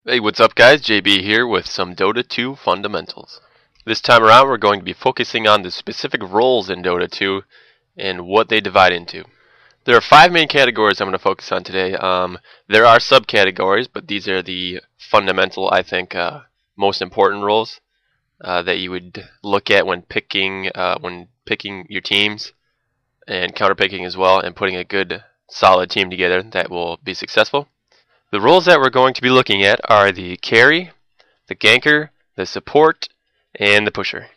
Hey, what's up guys? JB here with some Dota 2 fundamentals. This time around we're going to be focusing on the specific roles in Dota 2 and what they divide into. There are 5 main categories I'm going to focus on today. There are subcategories, but these are the fundamental, I think, most important roles that you would look at when picking your teams and counterpicking as well, and putting a good solid team together that will be successful. The roles that we're going to be looking at are the carry, the ganker, the support, and the pusher.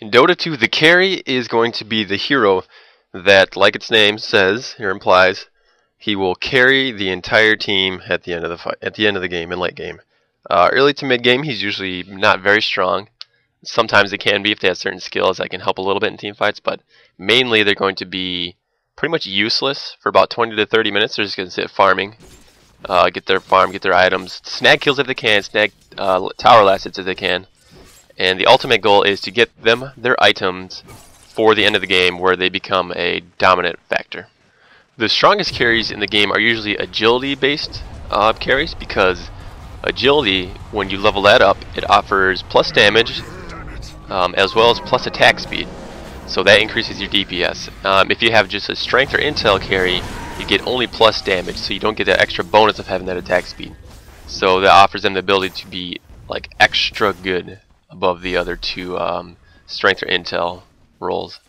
In Dota 2, the carry is going to be the hero that, like its name says or implies, he will carry the entire team at the end of the fight, at the end of the game and late game. Early to mid game, he's usually not very strong. Sometimes it can be if they have certain skills that can help a little bit in team fights, but mainly they're going to be pretty much useless for about 20 to 30 minutes. They're just going to sit farming, get their farm, get their items, snag kills if they can, snag tower assets if they can. And the ultimate goal is to get them their items for the end of the game where they become a dominant factor. The strongest carries in the game are usually agility based carries, because agility, when you level that up, it offers plus damage as well as plus attack speed. So that increases your DPS. If you have just a strength or intel carry, you get only plus damage, so you don't get that extra bonus of having that attack speed. So that offers them the ability to be like extra good above the other two strength or intel roles.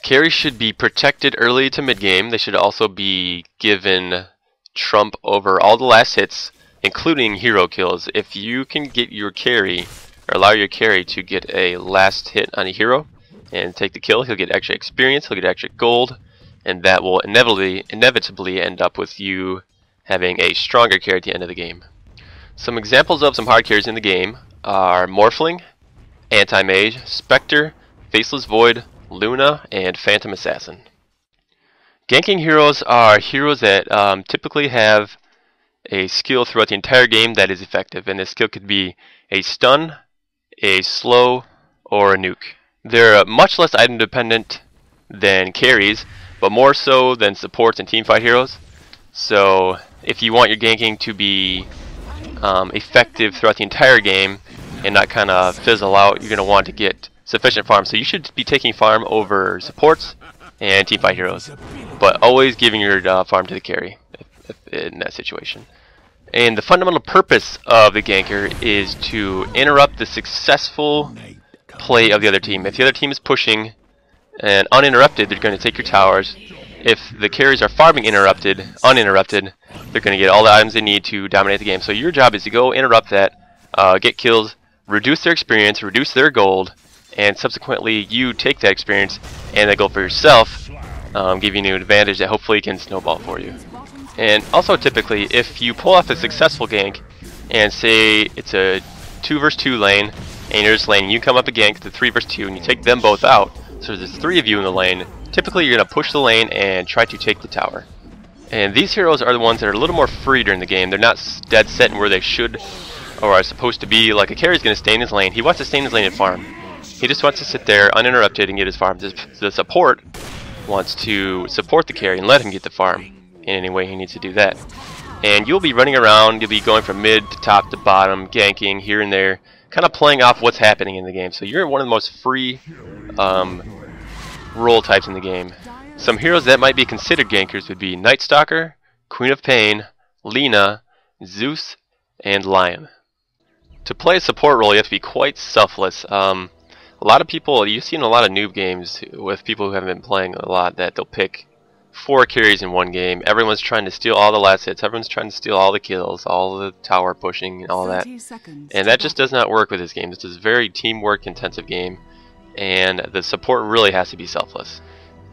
Carries should be protected early to mid game. They should also be given trump over all the last hits, including hero kills. If you can get your carry, or allow your carry to get a last hit on a hero and take the kill, he'll get extra experience, he'll get extra gold, and that will inevitably end up with you having a stronger carry at the end of the game. Some examples of some hard carries in the game are Morphling, Anti-Mage, Spectre, Faceless Void, Luna, and Phantom Assassin. Ganking heroes are heroes that typically have a skill throughout the entire game that is effective, and this skill could be a stun, a slow, or a nuke. They're much less item dependent than carries, but more so than supports and teamfight heroes. So if you want your ganking to be effective throughout the entire game and not kind of fizzle out, you're going to want to get sufficient farm. So you should be taking farm over supports and teamfight heroes, but always giving your farm to the carry in that situation. And the fundamental purpose of the ganker is to interrupt the successful play of the other team. If the other team is pushing and uninterrupted, they're going to take your towers. If the carries are farming uninterrupted, they're going to get all the items they need to dominate the game. So your job is to go interrupt that, get kills, reduce their experience, reduce their gold, and subsequently you take that experience and that gold for yourself, giving you an advantage that hopefully can snowball for you. And also typically, if you pull off a successful gank, and say it's a 2 vs 2 lane, and you're just laning, you come up a gank to 3 vs 2 and you take them both out, so there's 3 of you in the lane. Typically you're going to push the lane and try to take the tower. And these heroes are the ones that are a little more free during the game. They're not dead set in where they should or are supposed to be. Like a carry's going to stay in his lane. He wants to stay in his lane and farm. He just wants to sit there uninterrupted and get his farm. The support wants to support the carry and let him get the farm in any way he needs to do that. And you'll be running around, you'll be going from mid to top to bottom, ganking here and there, kind of playing off what's happening in the game. So you're one of the most free role types in the game. Some heroes that might be considered gankers would be Night Stalker, Queen of Pain, Lina, Zeus, and Lion. To play a support role, you have to be quite selfless. A lot of people, you've seen a lot of noob games with people who haven't been playing a lot, that they'll pick 4 carries in one game. Everyone's trying to steal all the last hits, everyone's trying to steal all the kills, all the tower pushing and all that. And that just does not work with this game. This is a very teamwork intensive game, and the support really has to be selfless.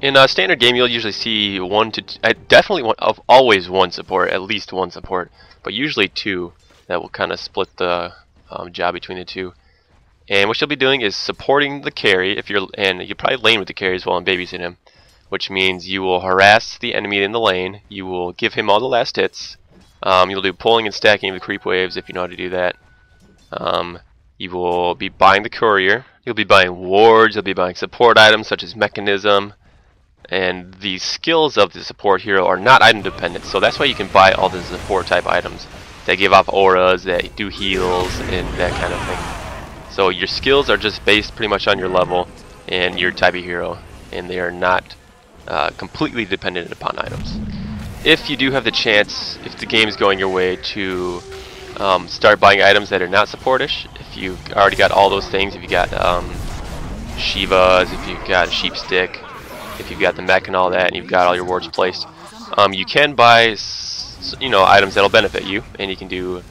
In a standard game, you'll usually see always one support, at least one support, but usually 2 that will kind of split the job between the 2. And what you'll be doing is supporting the carry, and you probably lane with the carry as well and babysit him, which means you will harass the enemy in the lane, you will give him all the last hits, you'll do pulling and stacking of the creep waves if you know how to do that. You will be buying the courier, you'll be buying wards, you'll be buying support items such as mechanism, And the skills of the support hero are not item dependent, so that's why you can buy all the support type items that give off auras, that do heals, and that kind of thing. So your skills are just based pretty much on your level and your type of hero, and they are not completely dependent upon items. If you do have the chance, if the game is going your way, to start buying items that are not supportish, if you've already got all those things, if you got Shivas, if you've got Sheep Stick, if you've got the mech and all that, and you've got all your wards placed, you can buy items that'll benefit you, and you can do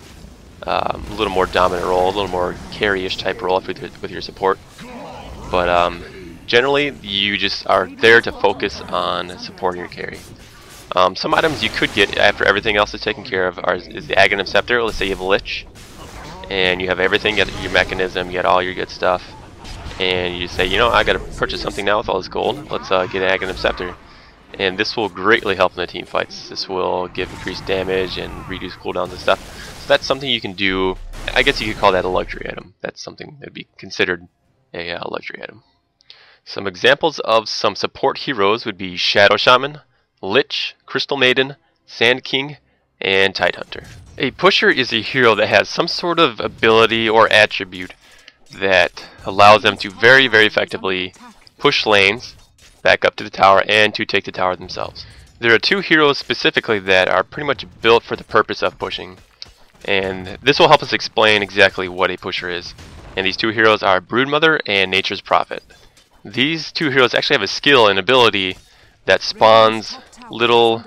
a little more dominant role, a little more carry-ish type role with your support. But generally, you just are there to focus on supporting your carry. Some items you could get after everything else is taken care of is the Aghanim Scepter. Let's say you have a Lich, and you have everything, you got your mechanism, you got all your good stuff, and you say, you know, I gotta purchase something now with all this gold, let's get an Aghanim Scepter. And this will greatly help in the team fights. This will give increased damage and reduce cooldowns and stuff. So that's something you can do. I guess you could call that a luxury item. That's something that would be considered a luxury item. Some examples of some support heroes would be Shadow Shaman, Lich, Crystal Maiden, Sand King, and Tidehunter. A pusher is a hero that has some sort of ability or attribute that allows them to very, very effectively push lanes back up to the tower and to take the tower themselves. There are two heroes specifically that are pretty much built for the purpose of pushing, and this will help us explain exactly what a pusher is. And these two heroes are Broodmother and Nature's Prophet. These two heroes actually have a skill and ability that spawns little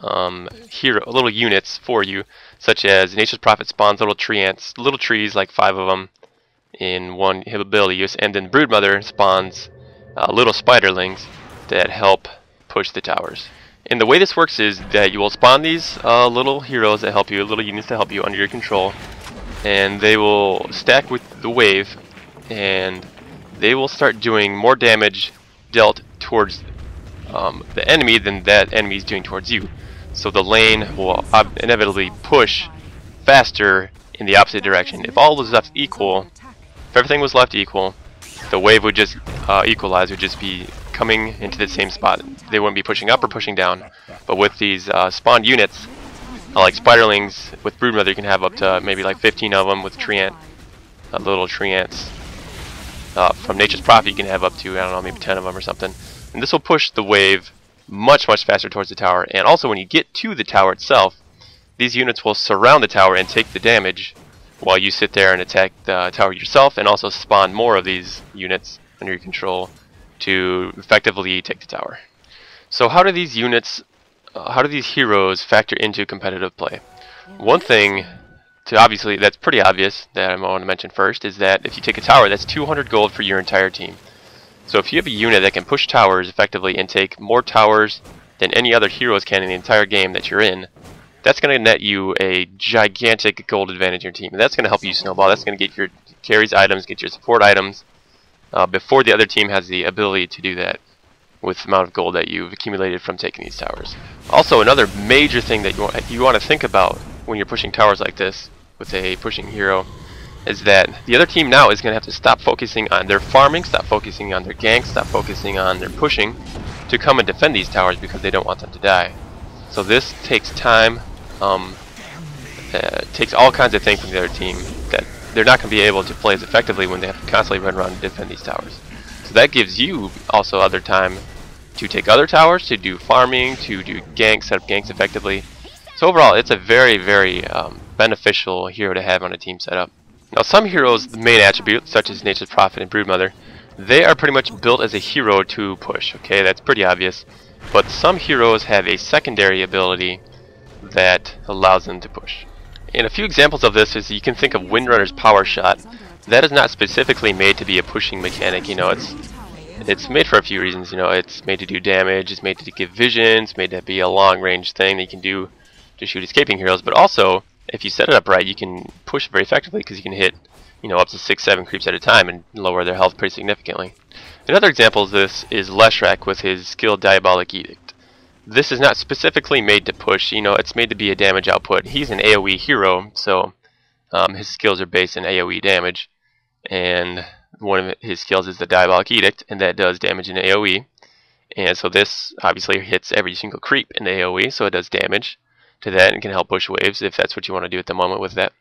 little units for you, such as Nature's Prophet spawns little trees, like 5 of them in one ability use, and then Broodmother spawns little spiderlings that help push the towers. And the way this works is that you will spawn these little heroes that help you, little units that help you under your control, and they will stack with the wave, and they will start doing more damage dealt towards the enemy than that enemy is doing towards you. So the lane will inevitably push faster in the opposite direction. If all was left equal, if everything was left equal, the wave would just equalize, would just be coming into the same spot. They wouldn't be pushing up or pushing down. But with these spawned units, like spiderlings, with Broodmother you can have up to maybe like 15 of them with treant, little treants. From Nature's Prophet you can have up to, I don't know, maybe 10 of them or something. And this will push the wave much, much faster towards the tower. And also when you get to the tower itself, these units will surround the tower and take the damage while you sit there and attack the tower yourself, and also spawn more of these units under your control to effectively take the tower. So how do these heroes factor into competitive play? One thing that's pretty obvious that I want to mention first is that if you take a tower, that's 200 gold for your entire team. So if you have a unit that can push towers effectively and take more towers than any other heroes can in the entire game that you're in, that's going to net you a gigantic gold advantage in your team. And that's going to help you snowball. That's going to get your carries items, get your support items, before the other team has the ability to do that with the amount of gold that you've accumulated from taking these towers. Also, another major thing that you want to think about when you're pushing towers like this with a pushing hero is that the other team now is going to have to stop focusing on their farming, stop focusing on their ganks, stop focusing on their pushing to come and defend these towers because they don't want them to die. So this takes time, takes all kinds of things from the other team that they're not going to be able to play as effectively when they have to constantly run around and defend these towers. So that gives you also other time to take other towers, to do farming, to do ganks, set up ganks effectively. So overall, it's a very, very beneficial hero to have on a team setup. Now some heroes, the main attributes, such as Nature's Prophet and Broodmother, they are pretty much built as a hero to push, okay, that's pretty obvious. But some heroes have a secondary ability that allows them to push. And a few examples of this is you can think of Windrunner's Power Shot. That is not specifically made to be a pushing mechanic, you know, it's made for a few reasons, you know, it's made to do damage, it's made to give vision, it's made to be a long range thing that you can do to shoot escaping heroes, but also, if you set it up right, you can push very effectively because you can hit, you know, up to 6-7 creeps at a time and lower their health pretty significantly. Another example of this is Leshrac with his skill Diabolic Edict. This is not specifically made to push, you know, it's made to be a damage output. He's an AoE hero, so his skills are based in AoE damage, and one of his skills is the Diabolic Edict, and that does damage in AoE. And so this obviously hits every single creep in the AoE, so it does damage to that and can help push waves if that's what you want to do at the moment with that.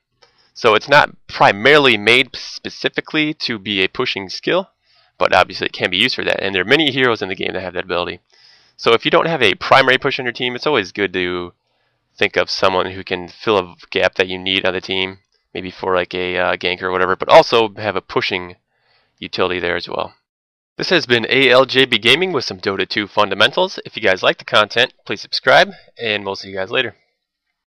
So it's not primarily made specifically to be a pushing skill, but obviously it can be used for that. And there are many heroes in the game that have that ability. So if you don't have a primary push on your team, it's always good to think of someone who can fill a gap that you need on the team, maybe for like a ganker or whatever, but also have a pushing utility there as well. This has been ALJB Gaming with some Dota 2 fundamentals. If you guys like the content, please subscribe, and we'll see you guys later.